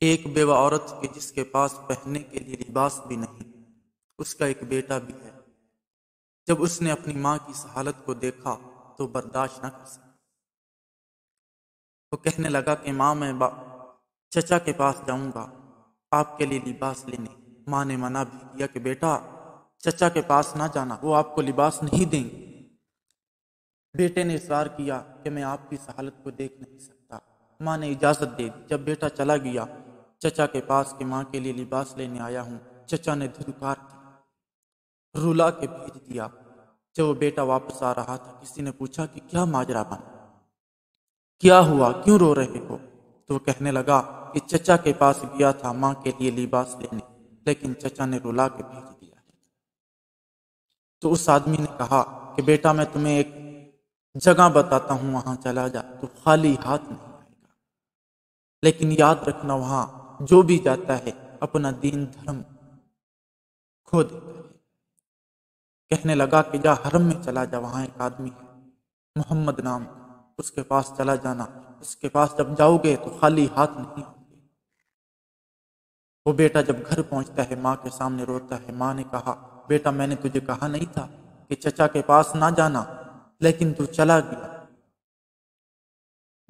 ایک بیوہ عورت کے جس کے پاس پہننے کے لیے لباس بھی نہیں، اس کا ایک بیٹا بھی ہے۔ جب اس نے اپنی ماں کی اس حالت کو دیکھا تو برداشت نہ کر سکا۔ وہ کہنے لگا کہ ماں، میں چچا کے پاس جاؤں گا آپ کے لیے لباس لینے۔ ماں نے منع بھی کیا کہ بیٹا چچا کے پاس نہ جانا، وہ آپ کو لباس نہیں دیں گے۔ بیٹے نے اصرار کیا کہ میں آپ کی اس حالت کو دیکھ نہیں سکتا۔ ماں نے اجازت دے دی۔ جب بیٹا چلا گیا چچا کے پاس کہ ماں کے لیے لباس لینے آیا ہوں، چچا نے دھتکار دی، رلا کے بھیج دیا۔ جب وہ بیٹا واپس آ رہا تھا، کسی نے پوچھا کہ کیا ماجرا بنا، کیا ہوا، کیوں رو رہے ہو؟ تو وہ کہنے لگا کہ چچا کے پاس گیا تھا ماں کے لیے لباس لینے، لیکن چچا نے رلا کے بھیج دیا۔ تو اس آدمی نے کہا کہ بیٹا میں تمہیں ایک جگہ بتاتا ہوں، وہاں چلا جا، تو خالی ہاتھ نہیں آئے گا، لیکن یاد رکھنا وہاں جو بھی جاتا ہے اپنا دین دھرم کھو دیتا ہے۔ کہنے لگا کہ جا حرم میں چلا جا، وہاں ایک آدمی ہے محمد نام، اس کے پاس چلا جانا، اس کے پاس جب جاؤ گے تو خالی ہاتھ نہیں ہوں گے۔ وہ بیٹا جب گھر پہنچتا ہے ماں کے سامنے روتا ہے۔ ماں نے کہا بیٹا میں نے تجھے کہا نہیں تھا کہ چچا کے پاس نہ جانا، لیکن تو چلا گیا۔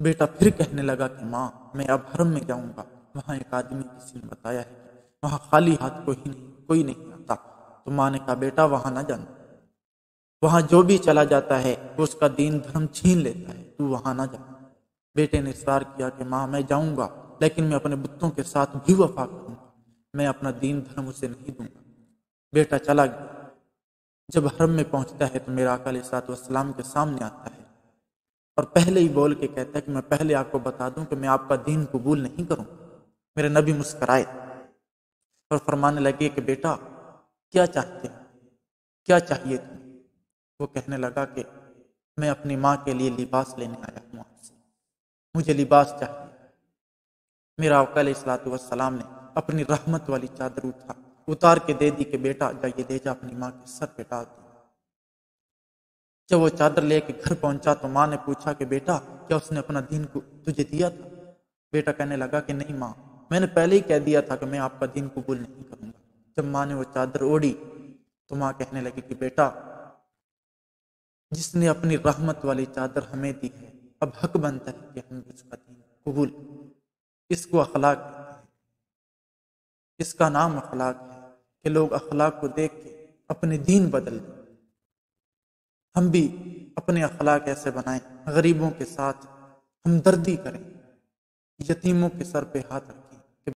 بیٹا پھر کہنے لگا کہ ماں میں اب حرم میں جاؤں گا، وہاں ایک آدمی کسی نے بتایا ہے کہ وہاں خالی ہاتھ کوئی نہیں آتا۔ تو ماں نے کہا بیٹا وہاں نہ جانا، وہاں جو بھی چلا جاتا ہے وہ اس کا دین دھرم چھین لیتا ہے، تو وہاں نہ جا۔ بیٹے نے اصرار کیا کہ ماں میں جاؤں گا، لیکن میں اپنے بتوں کے ساتھ بھی وفا کروں گا، میں اپنا دین دھرم اسے نہیں دوں گا۔ بیٹا چلا گیا۔ جب حرم میں پہنچتا ہے تو میرا آقا علیہ الصلوۃ والسلام کے سامنے آتا ہے اور پہلے ہی بول کے کہتا ہے کہ میں پہلے آپ کو بتا دوں کہ میں آپ کا دین قبول نہیں کروں۔ میرے نبی مسکرائے اور فرمانے لگے کہ بیٹا کیا چاہتے ہیں، کیا چاہیے تمہیں؟ وہ کہنے لگا کہ میں اپنی ماں کے لیے لباس لینے آیا ہوں آپ سے، مجھے لباس چاہیے۔ میرا آقا علیہ الصلوۃ والسلام نے اپنی رحمت والی چادر اتار کے دے دی کہ بیٹا جا یہ دے جا اپنی ماں کے سر پہ ڈال دی۔ جب وہ چادر لے کے گھر پہنچا تو ماں نے پوچھا کہ بیٹا کیا اس نے اپنا دین کو تجھے دیا تھا؟ بیٹا کہنے لگا کہ نہیں ماں، میں نے پہلے ہی کہہ دیا تھا کہ میں آپ کا دین قبول نہیں کروں گا۔ جب ماں نے وہ چادر اوڑھی تو ماں کہنے لگی کہ بیٹا جس نے اپنی رحمت والی چادر ہمیں دی ہے، اب حق بنتا ہے کہ ہم اس کا دین قبول کریں۔ اس کو اخلاق کہتے ہیں، اس کا نام اخلاق ہے کہ لوگ اخلاق کو دیکھ کے اپنے دین بدل دیں۔ ہم بھی اپنے اخلاق ایسے بنائیں، غریبوں کے ساتھ ہمدردی کریں، یتیموں کے سر پہ ہاتھ رکھیں۔